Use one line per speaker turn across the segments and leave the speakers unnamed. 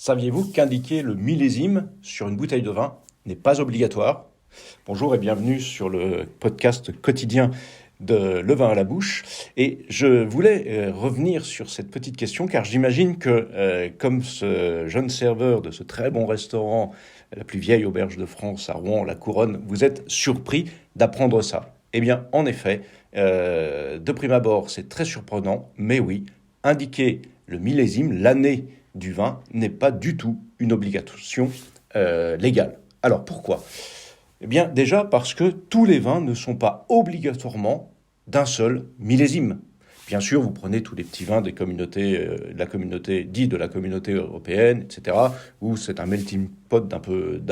Saviez-vous qu'indiquer le millésime sur une bouteille de vin n'est pas obligatoire? Bonjour et bienvenue sur le podcast quotidien de Le vin à la bouche. Et je voulais revenir sur cette petite question car j'imagine que, comme ce jeune serveur de ce très bon restaurant, la plus vieille auberge de France à Rouen, La Couronne, vous êtes surpris d'apprendre ça. Eh bien, en effet, de prime abord, c'est très surprenant, mais oui, indiquer le millésime, l'année du vin, n'est pas du tout une obligation légale. Alors pourquoi? Eh bien déjà parce que tous les vins ne sont pas obligatoirement d'un seul millésime. Bien sûr, vous prenez tous les petits vins des communautés, de la communauté, dit de la communauté européenne, etc., où c'est un melting pot d'un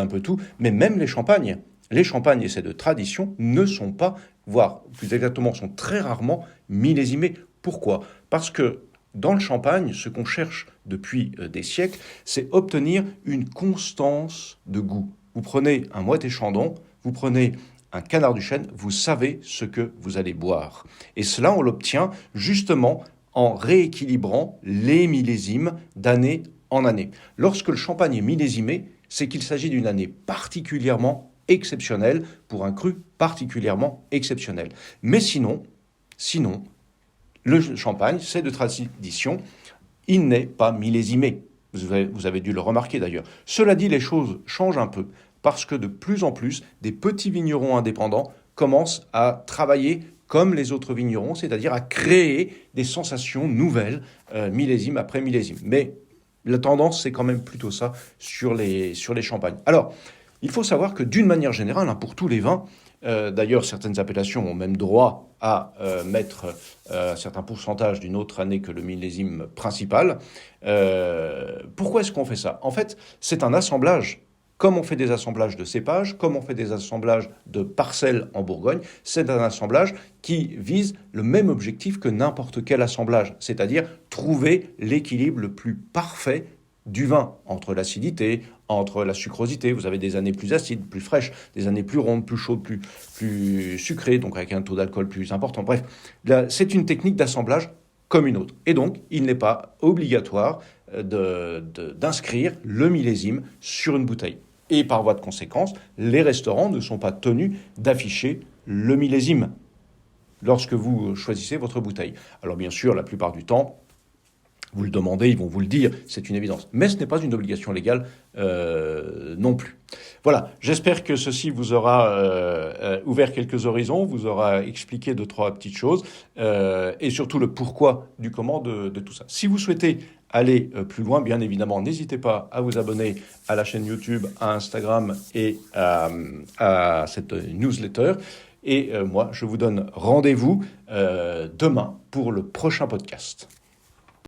peu tout, mais même les champagnes et c'est de tradition, ne sont pas, voire plus exactement, sont très rarement millésimés. Pourquoi? Parce que dans le champagne, ce qu'on cherche depuis des siècles, c'est obtenir une constance de goût. Vous prenez un Moët et Chandon, vous prenez un Canard du Chêne, vous savez ce que vous allez boire. Et cela, on l'obtient justement en rééquilibrant les millésimes d'année en année. Lorsque le champagne est millésimé, c'est qu'il s'agit d'une année particulièrement exceptionnelle pour un cru particulièrement exceptionnel. Mais sinon, le champagne, c'est de tradition, il n'est pas millésimé. Vous avez dû le remarquer d'ailleurs. Cela dit, les choses changent un peu parce que de plus en plus, des petits vignerons indépendants commencent à travailler comme les autres vignerons, c'est-à-dire à créer des sensations nouvelles, millésime après millésime. Mais la tendance, c'est quand même plutôt ça sur les champagnes. Alors, il faut savoir que d'une manière générale, pour tous les vins, d'ailleurs certaines appellations ont même droit à mettre un certain pourcentage d'une autre année que le millésime principal. Pourquoi est-ce qu'on fait ça? En fait, c'est un assemblage. Comme on fait des assemblages de cépages, comme on fait des assemblages de parcelles en Bourgogne, c'est un assemblage qui vise le même objectif que n'importe quel assemblage, c'est-à-dire trouver l'équilibre le plus parfait du vin, entre l'acidité, entre la sucrosité. Vous avez des années plus acides, plus fraîches, des années plus rondes, plus chaudes, plus sucrées, donc avec un taux d'alcool plus important. Bref, là, c'est une technique d'assemblage comme une autre. Et donc, il n'est pas obligatoire d'inscrire le millésime sur une bouteille. Et par voie de conséquence, les restaurants ne sont pas tenus d'afficher le millésime lorsque vous choisissez votre bouteille. Alors bien sûr, la plupart du temps, vous le demandez, ils vont vous le dire, c'est une évidence. Mais ce n'est pas une obligation légale non plus. Voilà, j'espère que ceci vous aura ouvert quelques horizons, vous aura expliqué deux, trois petites choses, et surtout le pourquoi du comment de tout ça. Si vous souhaitez aller plus loin, bien évidemment, n'hésitez pas à vous abonner à la chaîne YouTube, à Instagram et à cette newsletter. Et moi, je vous donne rendez-vous demain pour le prochain podcast.